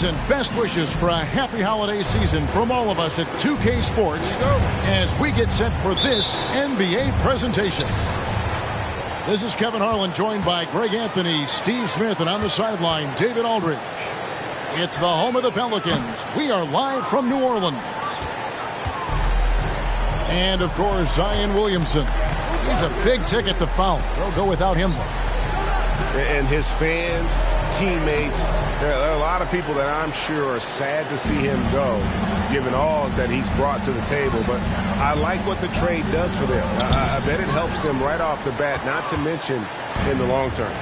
And best wishes for a happy holiday season from all of us at 2K Sports as we get set for this NBA presentation. This is Kevin Harlan, joined by Greg Anthony, Steve Smith, and on the sideline, David Aldridge. It's the home of the Pelicans. We are live from New Orleans. And, of course, Zion Williamson. He's a big ticket to foul. They'll go without him, though. And his fans, teammates, there are a lot of people that I'm sure are sad to see him go, given all that he's brought to the table. But I like what the trade does for them. I bet it helps them right off the bat, not to mention in the long term.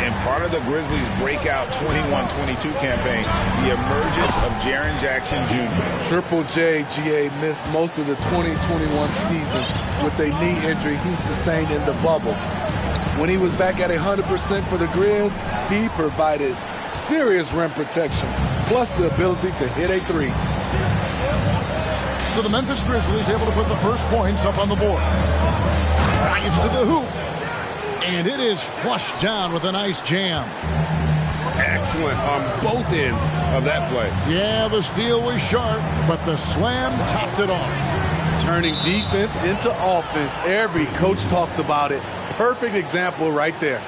And part of the Grizzlies' breakout 21-22 campaign, the emergence of Jaren Jackson Jr. Triple J, GA, missed most of the 2021 season with a knee injury he sustained in the bubble. When he was back at 100% for the Grizz, he provided serious rim protection, plus the ability to hit a three. So the Memphis Grizzlies able to put the first points up on the board. Drives to the hoop. And it is flushed down with a nice jam. Excellent on both ends of that play. Yeah, the steal was sharp, but the slam topped it off. Turning defense into offense. Every coach talks about it. Perfect example right there.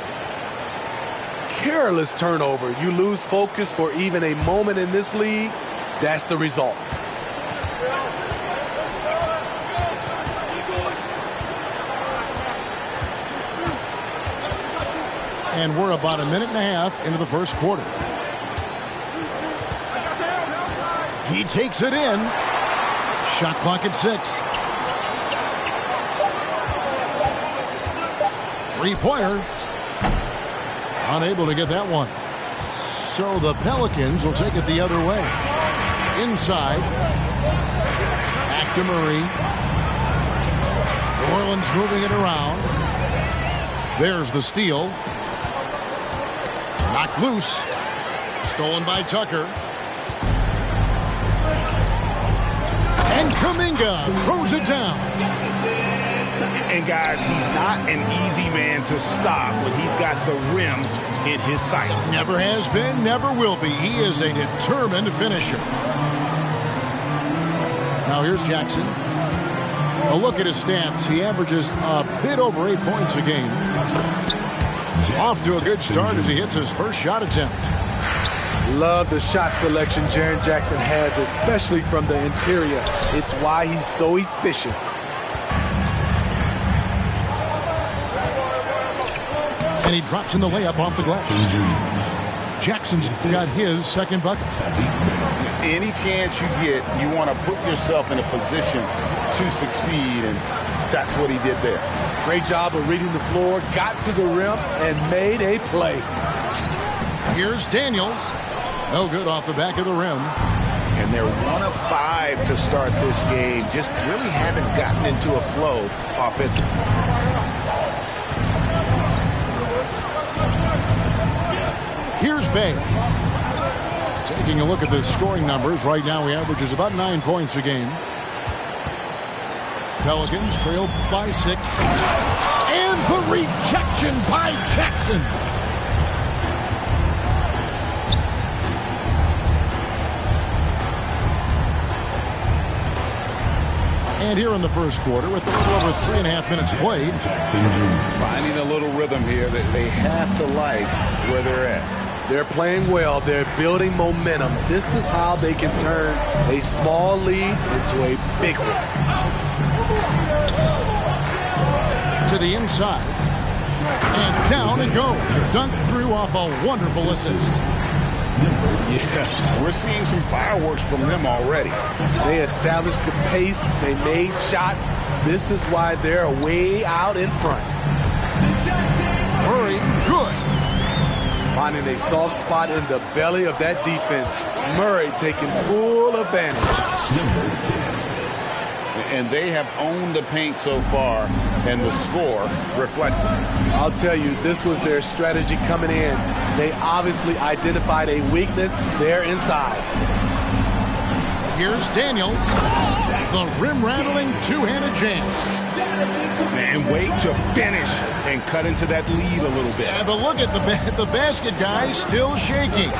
Careless turnover. You lose focus for even a moment in this league. That's the result. And we're about a minute and a half into the first quarter. He takes it in. Shot clock at 6. Three-pointer. Unable to get that one. So the Pelicans will take it the other way. Inside. Back to Murray. New Orleans moving it around. There's the steal. Knocked loose. Stolen by Tucker. And Kuminga throws it down. And, guys, he's not an easy man to stop when he's got the rim in his sights. Never has been, never will be. He is a determined finisher. Now here's Jackson. A look at his stats. He averages a bit over 8 points a game. Off to a good start as he hits his first shot attempt. Love the shot selection Jaren Jackson has, especially from the interior. It's why he's so efficient. And he drops in the layup off the glass. Jackson's got his second bucket. Any chance you get, you want to put yourself in a position to succeed, and that's what he did there. Great job of reading the floor, got to the rim, and made a play. Here's Daniels. No good off the back of the rim. And they're 1 of 5 to start this game. Just really haven't gotten into a flow offensively. Here's Bay. Taking a look at the scoring numbers. Right now he averages about 9 points a game. Pelicans trail by 6. And the rejection by Jackson. And here in the first quarter, with a little over 3.5 minutes played. Finding a little rhythm here that they have to like where they're at. They're playing well. They're building momentum. This is how they can turn a small lead into a big one. To the inside. And down it goes. Dunk through off a wonderful assist. Yeah, we're seeing some fireworks from them already. They established the pace. They made shots. This is why they're way out in front. Murray good. Finding a soft spot in the belly of that defense. Murray taking full advantage. And they have owned the paint so far, and the score reflects it. I'll tell you, this was their strategy coming in. They obviously identified a weakness there inside. Here's Daniels. The rim-rattling two-handed jam. And wait to finish and cut into that lead a little bit. Yeah, but look at the basket guy still shaking.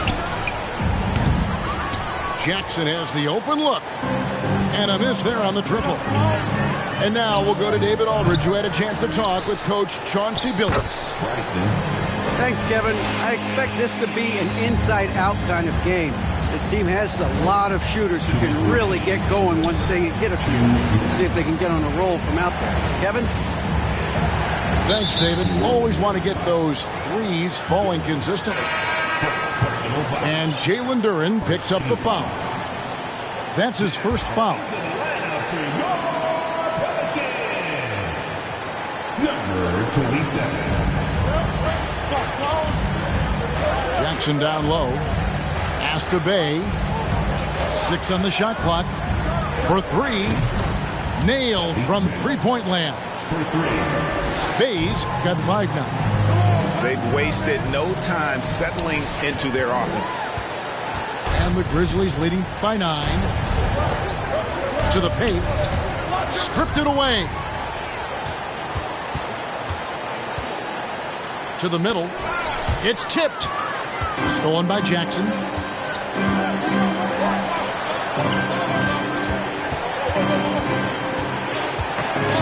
Jackson has the open look. And a miss there on the triple. And now we'll go to David Aldridge, who had a chance to talk with Coach Chauncey Billups. Thanks, Kevin. I expect this to be an inside-out kind of game. This team has a lot of shooters who can really get going once they hit a few. We'll see if they can get on a roll from out there. Kevin? Thanks, David. Always want to get those threes falling consistently. And Jalen Duren picks up the foul. That's his first foul. Number 27. Jackson down low. Asta Bay. 6 on the shot clock. For 3. Nailed from three-point land. Bay's got 5 now. They've wasted no time settling into their offense. And the Grizzlies leading by 9. To the paint. Stripped it away. To the middle. It's tipped. Stolen by Jackson.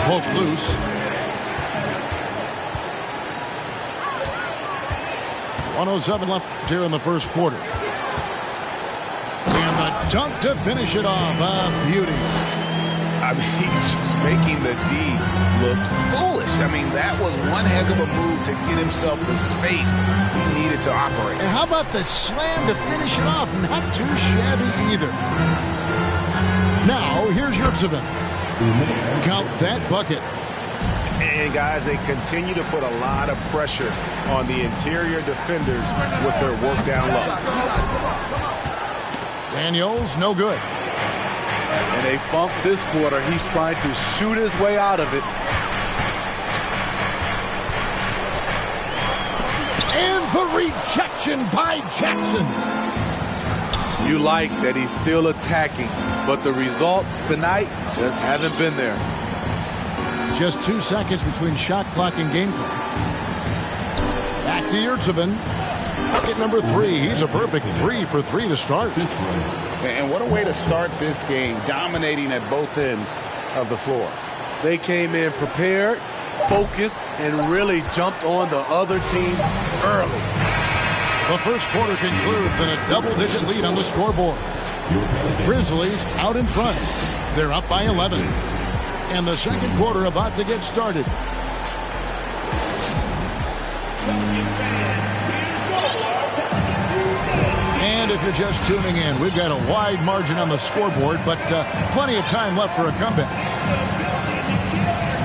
Poke loose. 1:07 left here in the first quarter. And the dunk to finish it off. A beauty. I mean, he's just making the D look foolish. I mean, that was one heck of a move to get himself the space he needed to operate. And how about the slam to finish it off? Not too shabby either. Now, here's Yurtseven. Count that bucket. And, guys, they continue to put a lot of pressure on the interior defenders with their work down low. Daniels, no good. And they bumped this quarter. He's trying to shoot his way out of it. And the rejection by Jackson. You like that he's still attacking, but the results tonight just haven't been there. Just 2 seconds between shot clock and game clock. Back to Yurtseven. Bucket number 3. He's a perfect 3 for 3 to start. And what a way to start this game, dominating at both ends of the floor. They came in prepared, focused, and really jumped on the other team early. The first quarter concludes in a double-digit lead on the scoreboard. Grizzlies out in front. They're up by 11. And the second quarter about to get started. And if you're just tuning in, we've got a wide margin on the scoreboard, but plenty of time left for a comeback.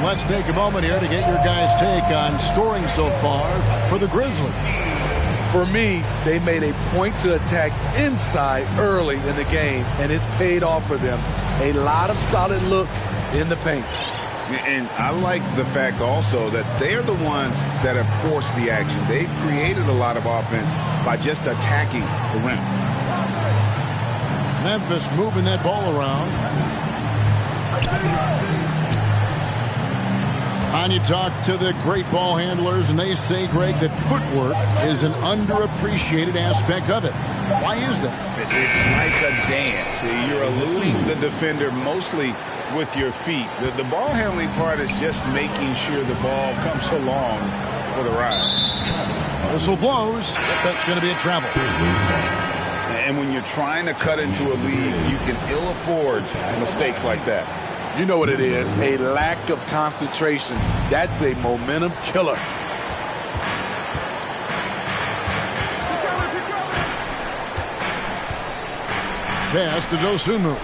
Let's take a moment here to get your guys' take on scoring so far for the Grizzlies. For me, they made a point to attack inside early in the game, and it's paid off for them. A lot of solid looks in the paint. And I like the fact also that they're the ones that have forced the action. They've created a lot of offense by just attacking the rim. Memphis moving that ball around. And you talk to the great ball handlers, and they say, Greg, that footwork is an underappreciated aspect of it. Why is that? It's like a dance. You're eluding the defender mostly with your feet. The ball handling part is just making sure the ball comes along for the ride. Whistle blows. That's going to be a travel. And when you're trying to cut into a lead, you can ill afford mistakes like that. You know what it is, a lack of concentration. That's a momentum killer. Pass to Dosunmu.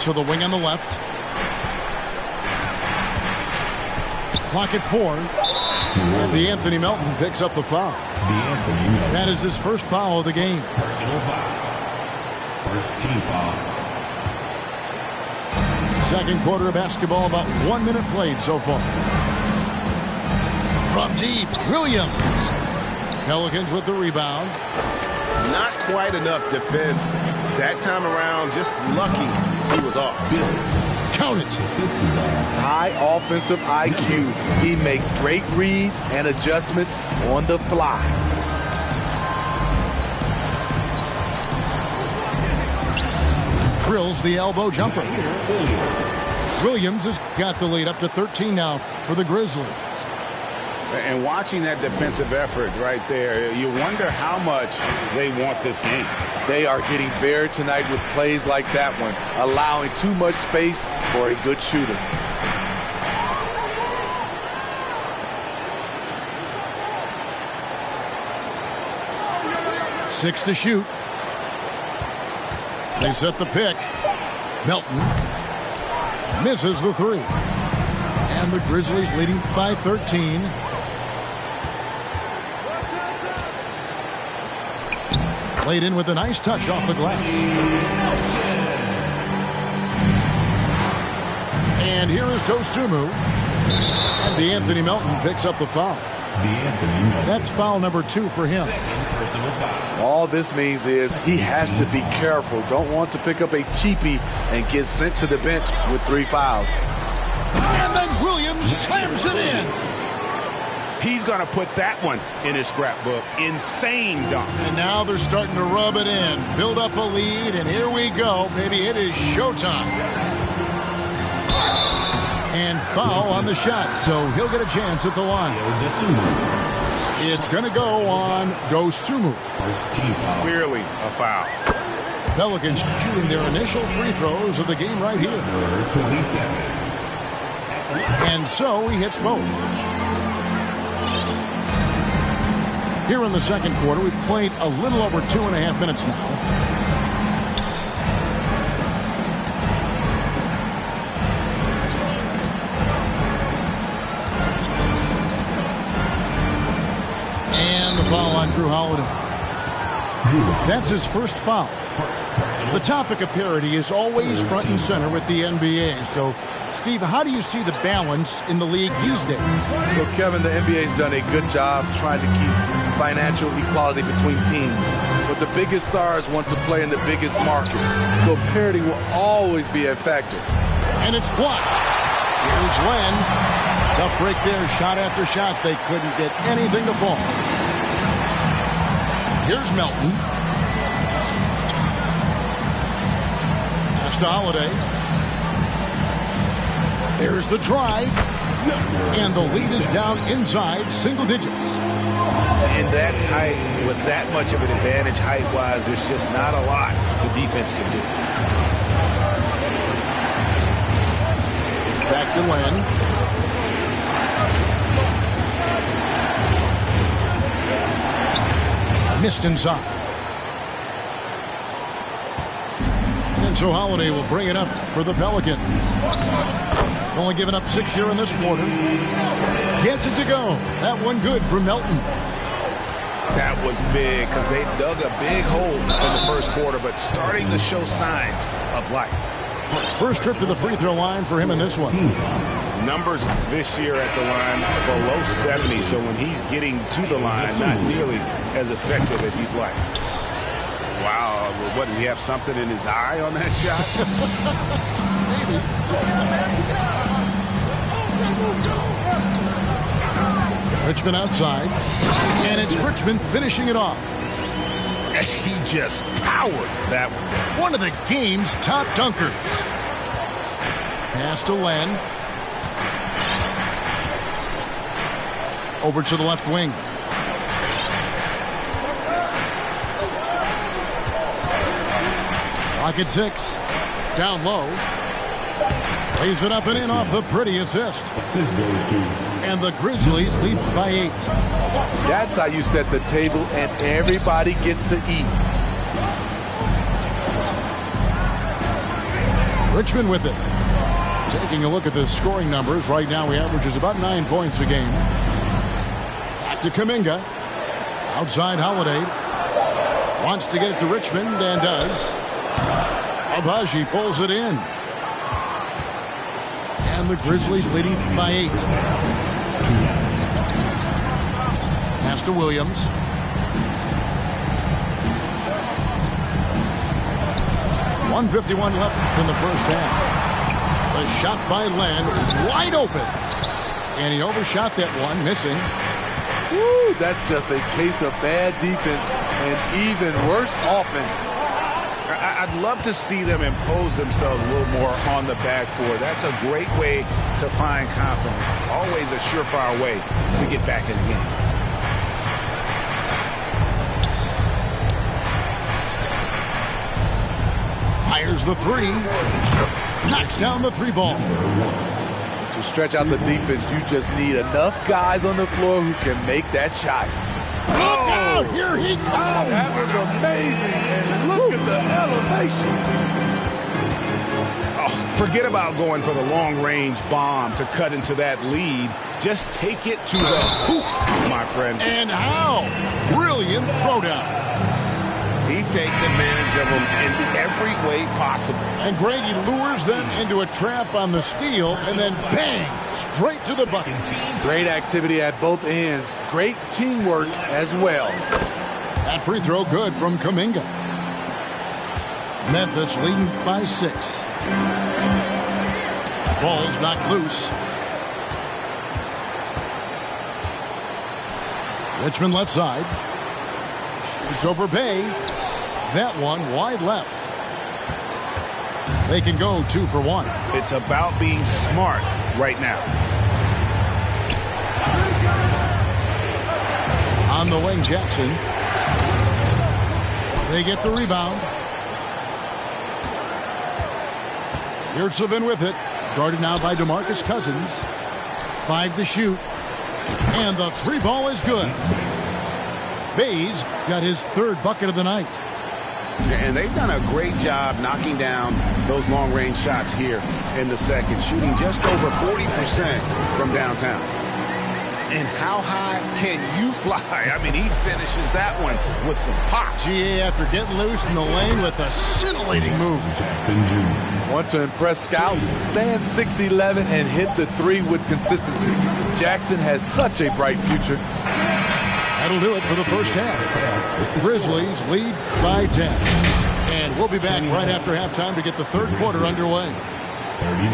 To the wing on the left. Clock at 4. And DeAnthony Melton picks up the foul. That is his first foul of the game. Personal foul. First team foul. Second quarter of basketball, about 1 minute played so far. From deep, Williams. Pelicans with the rebound. Not quite enough defense that time around. Just lucky he was off. Count it. High offensive IQ. He makes great reads and adjustments on the fly. Drills the elbow jumper. Williams has got the lead up to 13 now for the Grizzlies. And watching that defensive effort right there, you wonder how much they want this game. They are getting buried tonight with plays like that one, allowing too much space for a good shooter. Six to shoot. They set the pick. Melton misses the three. And the Grizzlies leading by 13. Played in with a nice touch off the glass. And here is Dosunmu. And DeAnthony Melton picks up the foul. That's foul number 2 for him. All this means is he has to be careful. Don't want to pick up a cheapie and get sent to the bench with 3 fouls. And then Williams slams it in. He's going to put that one in his scrapbook. Insane dunk. And now they're starting to rub it in. Build up a lead, and here we go. Maybe it is showtime. And foul on the shot, so he'll get a chance at the line. It's going to go on Dosunmu. Clearly a foul. Pelicans shooting their initial free throws of the game right here. And so he hits both. Here in the second quarter, we've played a little over 2.5 minutes now. And the foul on Jrue Holiday. That's his first foul. The topic of parity is always front and center with the NBA. So, Steve, how do you see the balance in the league these days? Well, Kevin, the NBA's done a good job trying to keep financial equality between teams. But the biggest stars want to play in the biggest markets. So parity will always be a factor. And it's blocked. Here's Len. Tough break there. Shot after shot. They couldn't get anything to fall. Here's Melton. Pass to Holiday. There's the drive. And the lead is down inside single digits. In that tight, with that much of an advantage height-wise, there's just not a lot the defense can do. Back to Len. Missed inside. And so Holiday will bring it up for the Pelicans. Only giving up 6 here in this quarter. Gets it to go. That one good for Melton. That was big because they dug a big hole in the first quarter, but starting to show signs of life. First trip to the free throw line for him in this one. Numbers this year at the line below 70, so when he's getting to the line, not nearly as effective as you'd like. Wow, what, did he have something in his eye on that shot? Richmond outside, and it's Richmond finishing it off. He just powered that one. One of the game's top dunkers. Pass to Len. Over to the left wing. Clock at 6. Down low. Lays it up and in off the pretty assist. And the Grizzlies lead by 8. That's how you set the table and everybody gets to eat. Richmond with it. Taking a look at the scoring numbers, right now he averages about 9 points a game. Back to Kuminga. Outside Holiday. Wants to get it to Richmond and does. Agbaji pulls it in. And the Grizzlies leading by 8. Pass to Williams. .151 left from the first half. The shot by Len, wide open. And he overshot that one, missing. Woo, that's just a case of bad defense and even worse offense. I'd love to see them impose themselves a little more on the backboard. That's a great way to find confidence. Always a surefire way to get back in the game. Fires the three. Knocks down the 3 ball. To stretch out the defense, you just need enough guys on the floor who can make that shot. Look out! Here he comes! That was amazing, and look at the elevation. Oh, forget about going for the long-range bomb to cut into that lead. Just take it to the hoop, my friend. And how? Brilliant throwdown. He takes advantage of them in every way possible. And Grady lures them into a trap on the steal, and then bang, straight to the bucket. Great activity at both ends. Great teamwork as well. That free throw good from Kuminga. Memphis leading by 6. Ball's knocked loose. Richmond left side. Shoots over Bay. That one wide left. They can go 2 for 1. It's about being smart right now. On the wing, Jackson. They get the rebound. Yurtseven with it. Guarded now by DeMarcus Cousins. 5 to shoot. And the 3 ball is good. Bays got his 3rd bucket of the night. And they've done a great job knocking down those long-range shots here in the second, shooting just over 40% from downtown. And how high can you fly? I mean, he finishes that one with some pop. GA after getting loose in the lane with a scintillating move. Jackson Jr. Want to impress scouts? Stand 6'11" and hit the 3 with consistency. Jackson has such a bright future. That'll do it for the first half. Grizzlies lead by 10. And we'll be back right after halftime to get the 3rd quarter underway. 39.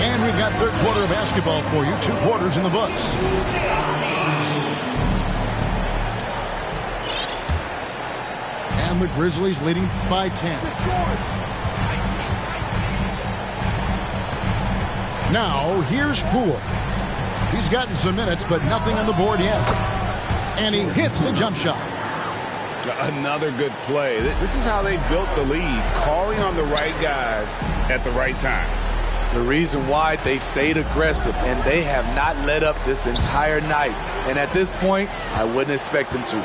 And we've got 3rd quarter of basketball for you. 2 quarters in the books. And the Grizzlies leading by 10. Now, here's Poole. He's gotten some minutes, but nothing on the board yet. And he hits the jump shot. Another good play. This is how they built the lead, calling on the right guys at the right time. The reason why they've stayed aggressive, and they have not let up this entire night. And at this point, I wouldn't expect them to.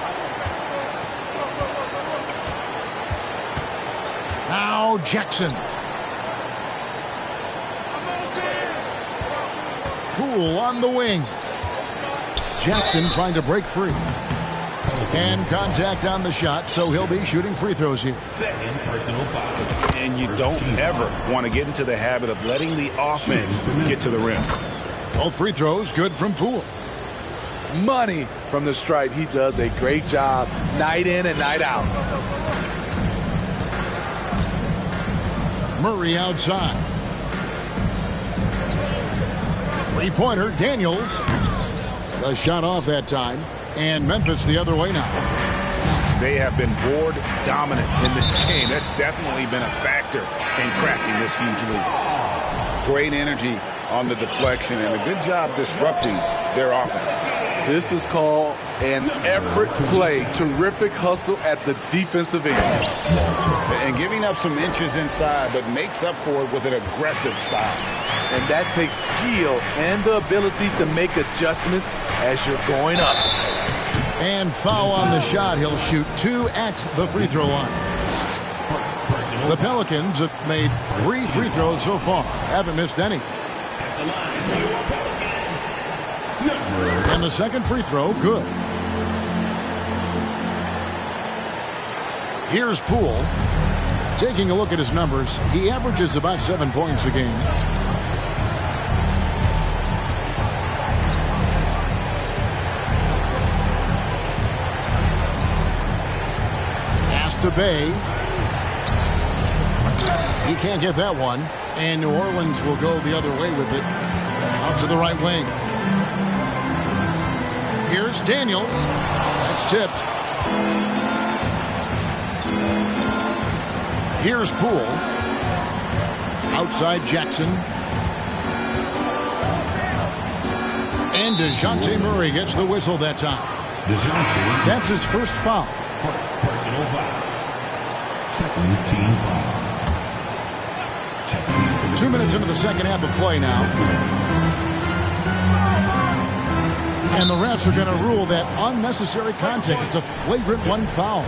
Now, Jackson. Poole on the wing. Jackson trying to break free. And contact on the shot, so he'll be shooting free throws here. Second personal foul. And you don't ever want to get into the habit of letting the offense get to the rim. Both free throws good from Poole. Money from the stripe. He does a great job night in and night out. Murray outside. Three-pointer, Daniels. The shot off that time. And Memphis the other way now. They have been board dominant in this game. That's definitely been a factor in crafting this huge lead. Great energy on the deflection and a good job disrupting their offense. This is called an effort play. Terrific hustle at the defensive end. And giving up some inches inside, but makes up for it with an aggressive style. And that takes skill and the ability to make adjustments as you're going up. And foul on the shot. He'll shoot 2 at the free throw line. The Pelicans have made 3 free throws so far. Haven't missed any. And the second free throw, good. Here's Poole. Taking a look at his numbers, he averages about 7 points a game. Pass to Bay. He can't get that one. And New Orleans will go the other way with it. Out to the right wing. Here's Daniels. That's tipped. Here's Poole. Outside Jackson. And DeJounte Murray gets the whistle that time. That's his first foul. Personal foul. Second team foul. 2 minutes into the second half of play now. And the refs are going to rule that unnecessary contact. It's a flagrant 1 foul.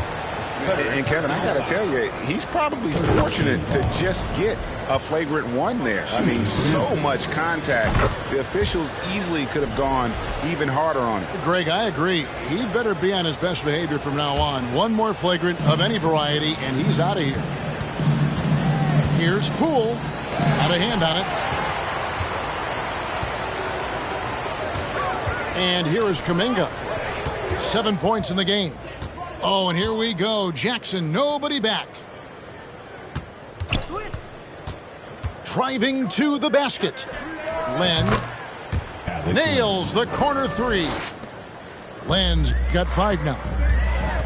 And Kevin, I got to tell you, he's probably fortunate to just get a flagrant 1 there. I mean, so much contact. The officials easily could have gone even harder on it. Greg, I agree. He better be on his best behavior from now on. 1 more flagrant of any variety, and he's out of here. Here's Poole. Out of hand on it. And here is Kuminga. 7 points in the game. Oh, and here we go. Jackson, nobody back. Driving to the basket. Len nails the corner 3. Len's got 5 now.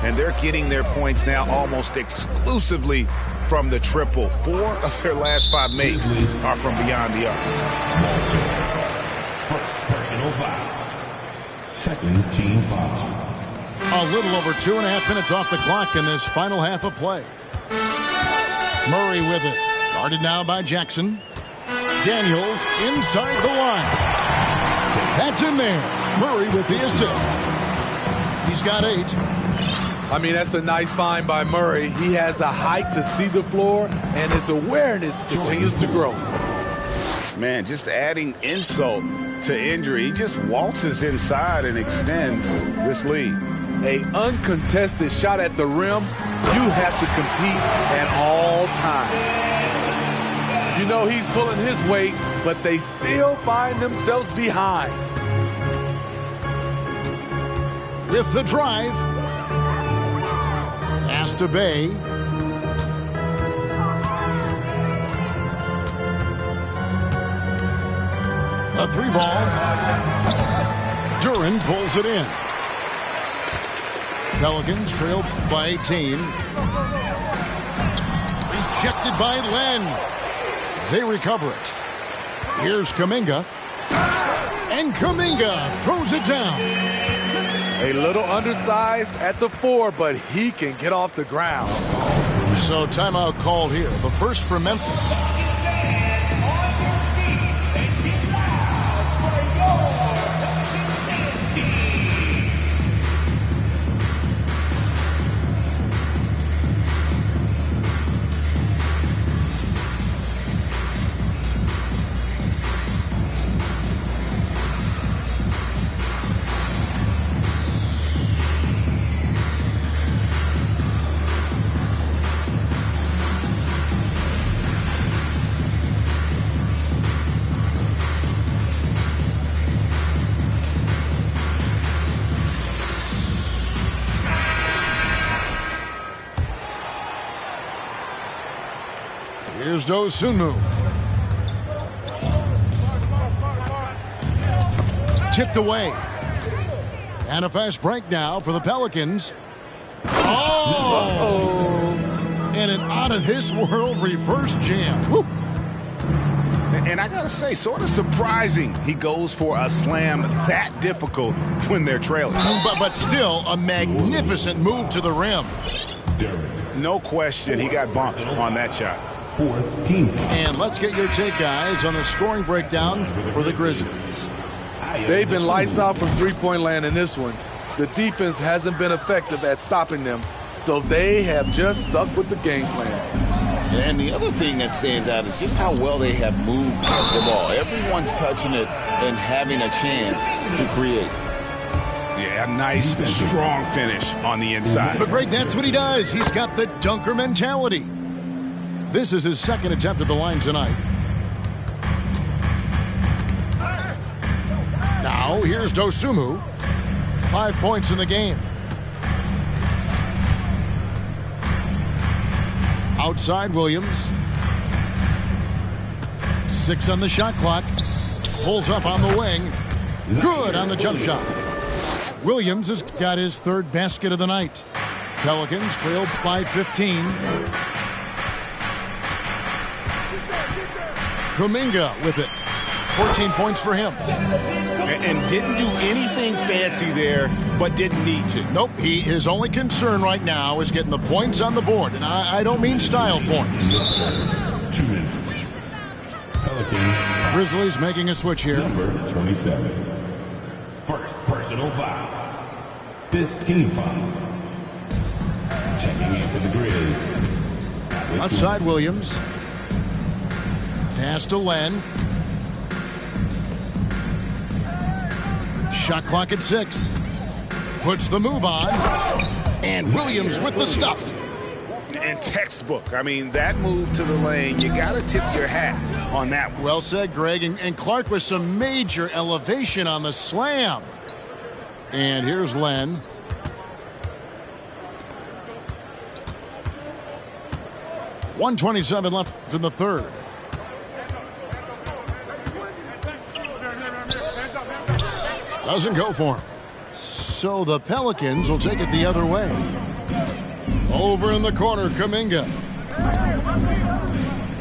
And they're getting their points now almost exclusively from the triple. 4 of their last 5 makes are from beyond the arc. Personal foul. Second team foul. A little over 2.5 minutes off the clock in this final half of play. Murray with it. Guarded now by Jackson. Daniels inside the line. That's in there. Murray with the assist. He's got 8. I mean, that's a nice find by Murray. He has a height to see the floor, and his awareness continues to grow. Man, just adding insult to injury. He just waltzes inside and extends this lead. A uncontested shot at the rim, you have to compete at all times. You know he's pulling his weight, but they still find themselves behind. With the drive. Pass to Bay. A 3 ball. Duren pulls it in. Pelicans trail by 18. Rejected by Len. They recover it. Here's Kuminga. And Kuminga throws it down. A little undersized at the 4, but he can get off the ground. So timeout called here. The first for Memphis. Here's Dosunmu. Tipped away. And a fast break now for the Pelicans. Oh! And an out-of-this-world reverse jam. Woo. And I got to say, sort of surprising he goes for a slam that difficult when they're trailing. But still, a magnificent move to the rim. No question he got bumped on that shot. And let's get your take, guys, on the scoring breakdown for the Grizzlies. They've been lights out from three-point land in this one. The defense hasn't been effective at stopping them, so they have just stuck with the game plan. And the other thing that stands out is just how well they have moved the ball. Everyone's touching it and having a chance to create. Yeah, a nice, strong finish on the inside. But Greg, that's what he does. He's got the dunker mentality. This is his second attempt at the line tonight. Now, here's Dosunmu. 5 points in the game. Outside Williams. 6 on the shot clock. Pulls up on the wing. Good on the jump shot. Williams has got his third basket of the night. Pelicans trailed by 15. Kuminga with it. 14 points for him. And didn't do anything fancy there, but didn't need to. Nope, his only concern right now is getting the points on the board. And I don't mean style points. 2 minutes. Pelicans. Grizzlies making a switch here. Number 27. First personal foul. 15 foul. Checking in for the Grizz. Outside Williams. Pass to Len. Shot clock at 6. Puts the move on. And Williams with the stuff. And textbook. I mean, that move to the lane, you got to tip your hat on that one. Well said, Greg. And Clark with some major elevation on the slam. And here's Len. .127 left in the third. Doesn't go for him. So the Pelicans will take it the other way. Over in the corner, Kuminga.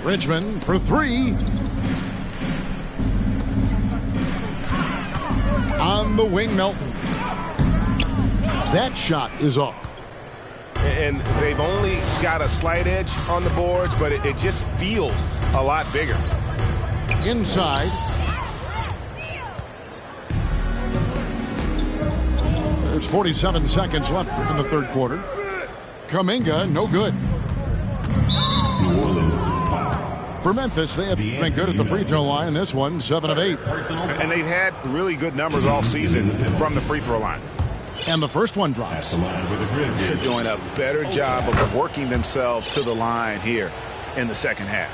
Richmond for 3. On the wing, Melton. That shot is off. And they've only got a slight edge on the boards, but it just feels a lot bigger. Inside. There's 47 seconds left in the third quarter. Kuminga, no good. New Orleans. For Memphis, they have been good at the free throw line in this one, 7 of 8. And they've had really good numbers all season from the free throw line. And the first one drops. They're doing a better job of working themselves to the line here in the second half.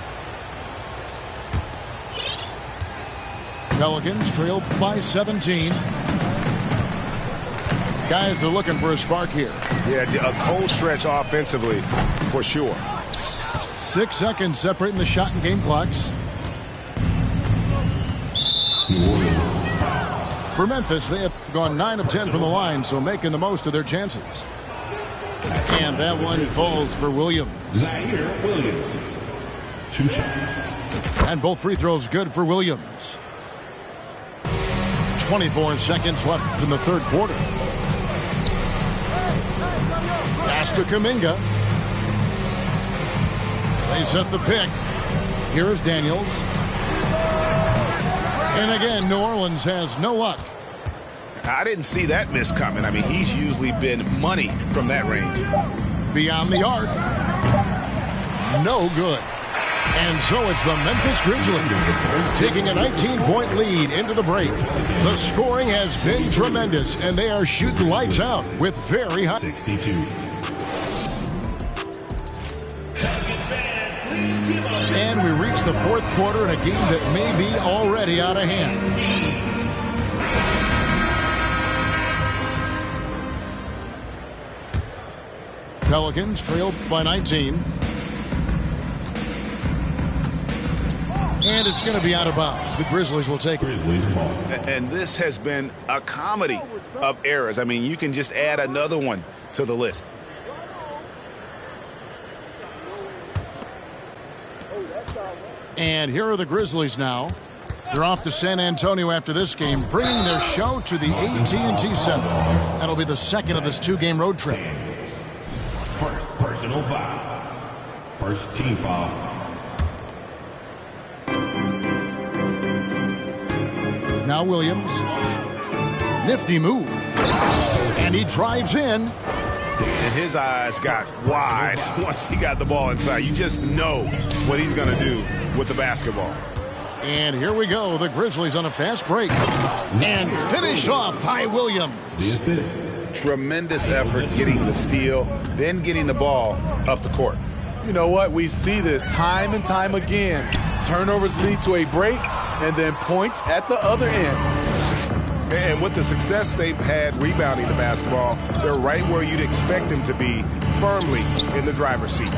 Pelicans trail by 17. Guys are looking for a spark here. Yeah, a cold stretch offensively for sure. 6 seconds separating the shot and game clocks. New Orleans. For Memphis, they have gone 9 of 10 from the line, so making the most of their chances. And that one falls for Williams. Zaire Williams. 2 shots. And both free throws good for Williams. 24 seconds left in the third quarter. Pass to Kuminga. They set the pick. Here is Daniels. And again, New Orleans has no luck. I didn't see that miss coming. I mean, he's usually been money from that range. Beyond the arc. No good. And so it's the Memphis Grizzlies taking a 19-point lead into the break. The scoring has been tremendous, and they are shooting lights out with very high. 62. And we reach the fourth quarter in a game that may be already out of hand. Pelicans trailed by 19. And it's going to be out of bounds. The Grizzlies will take it. Grizzlies ball. And this has been a comedy of errors. I mean, you can just add another one to the list. And here are the Grizzlies now. They're off to San Antonio after this game, bringing their show to the AT&T Center. That'll be the second of this 2-game road trip. First personal foul. First team foul. Now Williams. Nifty move. And he drives in. And his eyes got wide once he got the ball inside. You just know what he's going to do with the basketball. And here we go. The Grizzlies on a fast break. And finished off by Williams. Tremendous effort getting the steal, then getting the ball up the court. You know what? We see this time and time again. Turnovers lead to a break, and then points at the other end. And with the success they've had rebounding the basketball, they're right where you'd expect them to be, firmly in the driver's seat.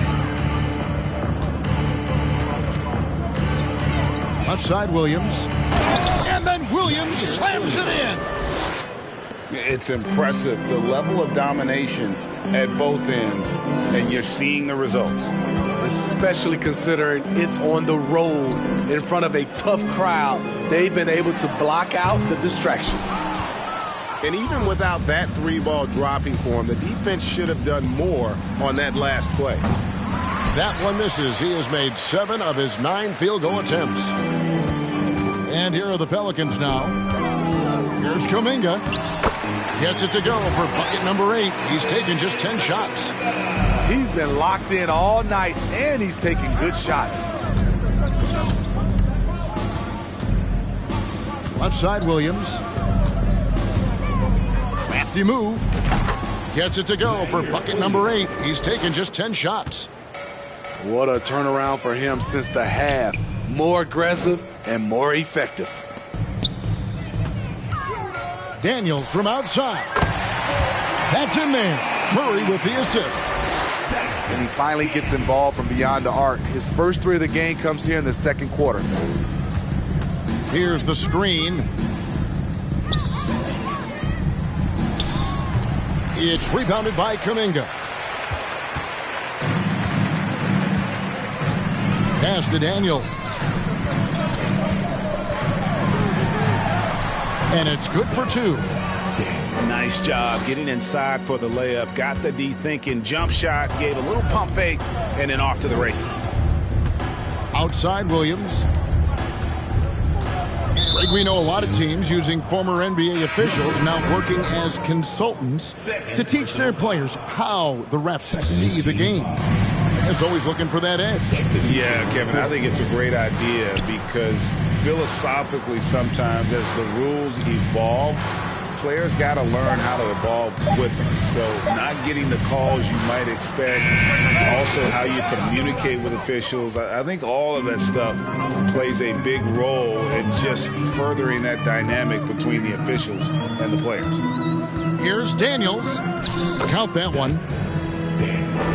Left side, Williams. And then Williams slams it in. It's impressive, the level of domination at both ends, and you're seeing the results. Especially considering it's on the road in front of a tough crowd. They've been able to block out the distractions. And even without that three-ball dropping for him, the defense should have done more on that last play. That one misses. He has made 7 of his 9 field goal attempts. And here are the Pelicans now. Here's Kuminga. Gets it to go for bucket number 8. He's taken just 10 shots. He's been locked in all night, and he's taking good shots. Left side, Williams. Crafty move. Gets it to go for bucket number 8. He's taken just 10 shots. What a turnaround for him since the half. More aggressive and more effective. Daniels from outside. That's in there. Murray with the assist. And he finally gets involved from beyond the arc. His first 3 of the game comes here in the second quarter. Here's the screen. It's rebounded by Kuminga. Pass to Daniels. And it's good for 2. Nice job getting inside for the layup. Got the D thinking. Jump shot, gave a little pump fake, and then off to the races. Outside, Williams. Greg, we know a lot of teams using former NBA officials now working as consultants to teach their players how the refs see the game. Is always looking for that edge. Yeah, Kevin, I think it's a great idea because philosophically sometimes as the rules evolve, players got to learn how to evolve with them. So not getting the calls you might expect, also how you communicate with officials. I think all of that stuff plays a big role in just furthering that dynamic between the officials and the players. Here's Daniels. Count that one.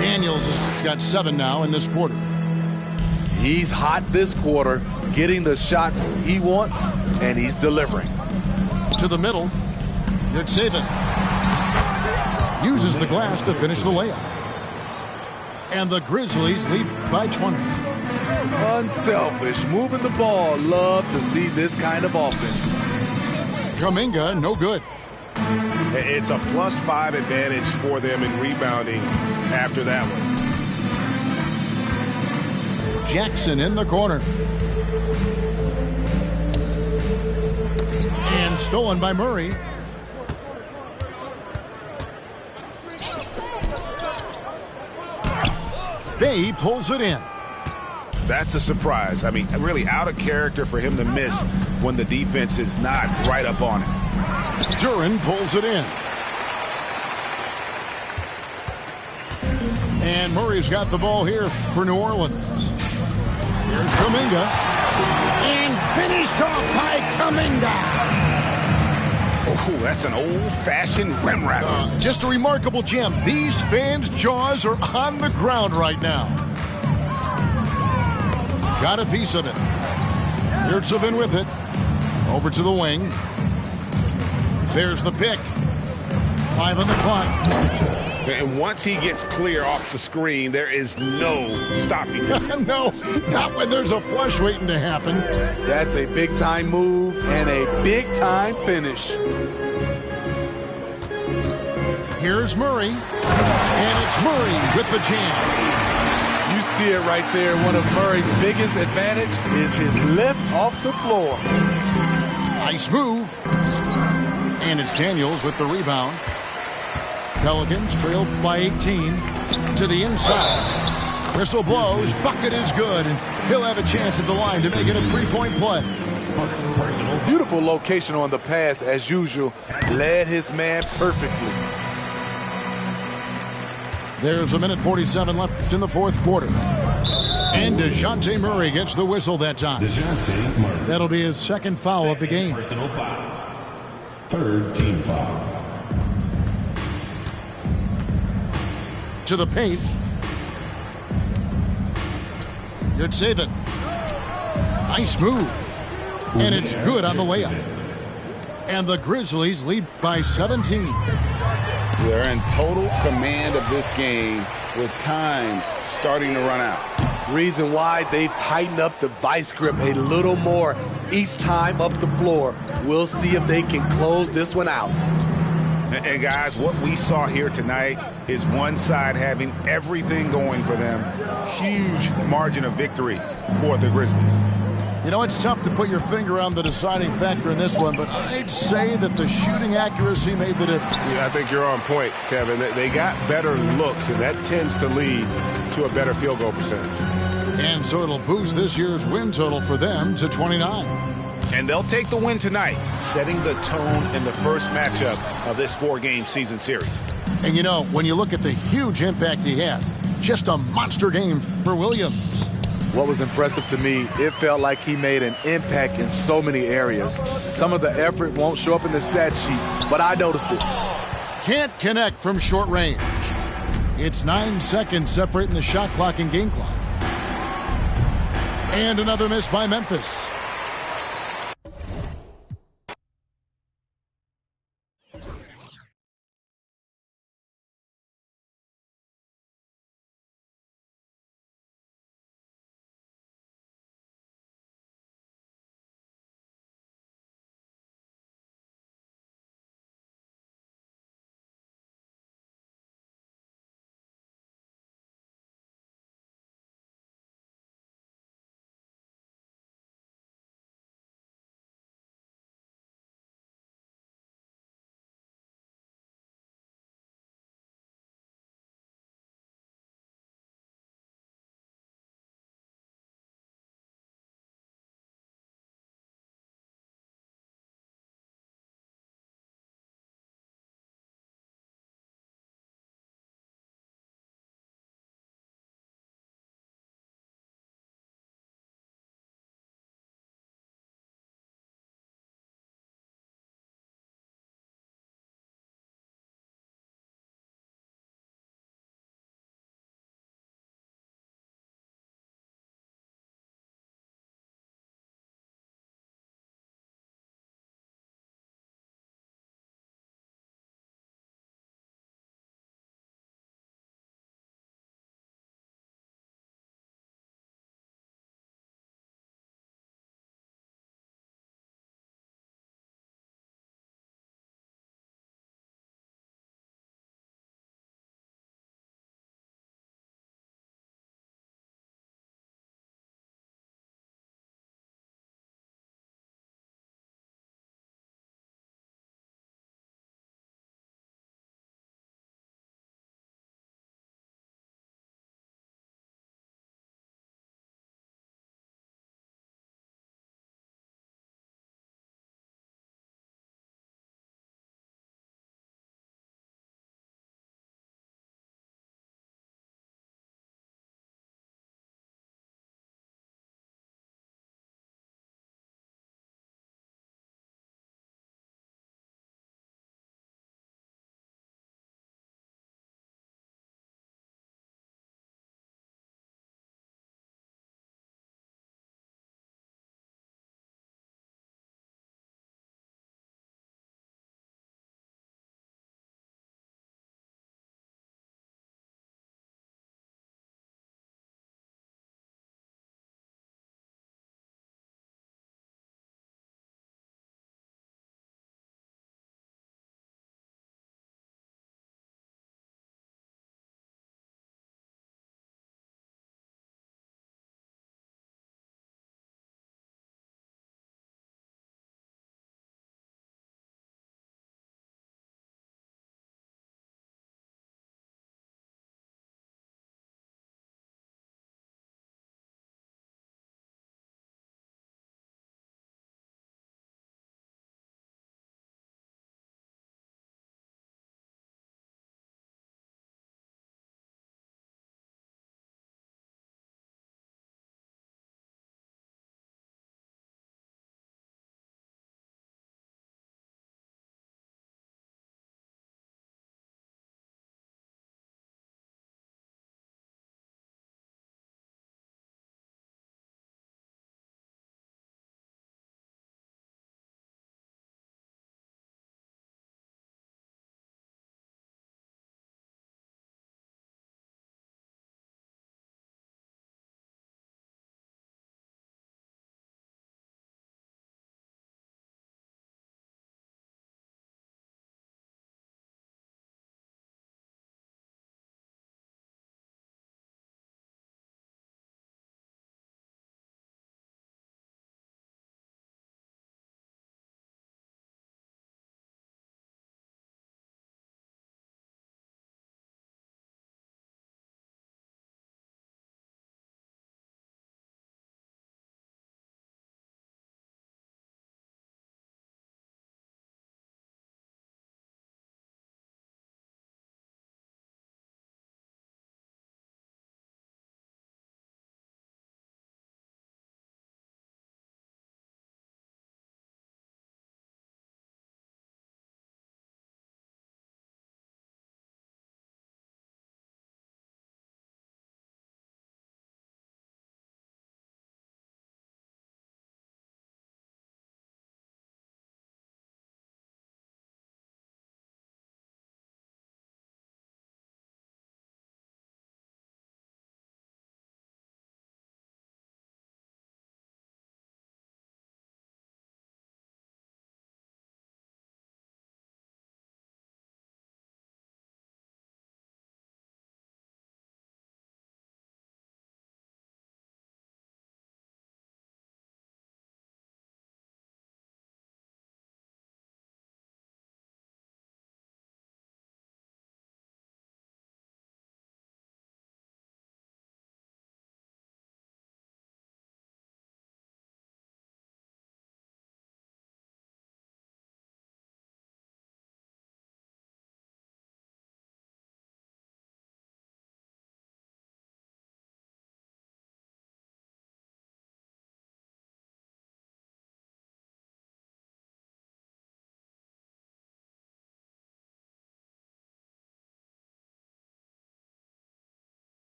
Daniels has got 7 now in this quarter. He's hot this quarter, getting the shots he wants, and he's delivering. To the middle. Yurtseven uses the glass to finish the layup. And the Grizzlies lead by 20. Unselfish, moving the ball. Love to see this kind of offense. Kuminga, no good. It's a +5 advantage for them in rebounding after that one. Jackson in the corner. And stolen by Murray. Bay pulls it in. That's a surprise. I mean, really out of character for him to miss when the defense is not right up on him. Duren pulls it in. And Murray's got the ball here for New Orleans. Here's Kuminga. And finished off by Kuminga. Oh, that's an old-fashioned rim wrapper. Just a remarkable gem. These fans' jaws are on the ground right now. Got a piece of it. Yurtseven with it. Over to the wing. There's the pick. 5 on the clock. And once he gets clear off the screen, there is no stopping him. No, not when there's a flush waiting to happen. That's a big-time move and a big-time finish. Here's Murray. And it's Murray with the jam. You see it right there. One of Murray's biggest advantage is his lift off the floor. Nice move. And it's Daniels with the rebound. Pelicans trail by 18 to the inside. Whistle blows. Bucket is good, and he'll have a chance at the line to make it a three-point play. Beautiful location on the pass, as usual. Led his man perfectly. There's a minute 47 left in the fourth quarter. And DeJounte Murray gets the whistle that time. That'll be his second foul of the game. Personal foul. Third team foul. To the paint. Good save it. Nice move. And it's good on the layup. And the Grizzlies lead by 17. They're in total command of this game with time starting to run out. Reason why they've tightened up the vice grip a little more each time up the floor. We'll see if they can close this one out. And guys, what we saw here tonight is one side having everything going for them. Huge margin of victory for the Grizzlies. You know, it's tough to put your finger on the deciding factor in this one, but I'd say that the shooting accuracy made the difference. Yeah, I think you're on point, Kevin. They got better looks, and that tends to lead to a better field goal percentage. And so it'll boost this year's win total for them to 29. And they'll take the win tonight, setting the tone in the first matchup of this four-game season series. And you know, when you look at the huge impact he had, just a monster game for Williams. What was impressive to me, it felt like he made an impact in so many areas. Some of the effort won't show up in the stat sheet, but I noticed it. Can't connect from short range. It's 9 seconds separating the shot clock and game clock. And another miss by Memphis.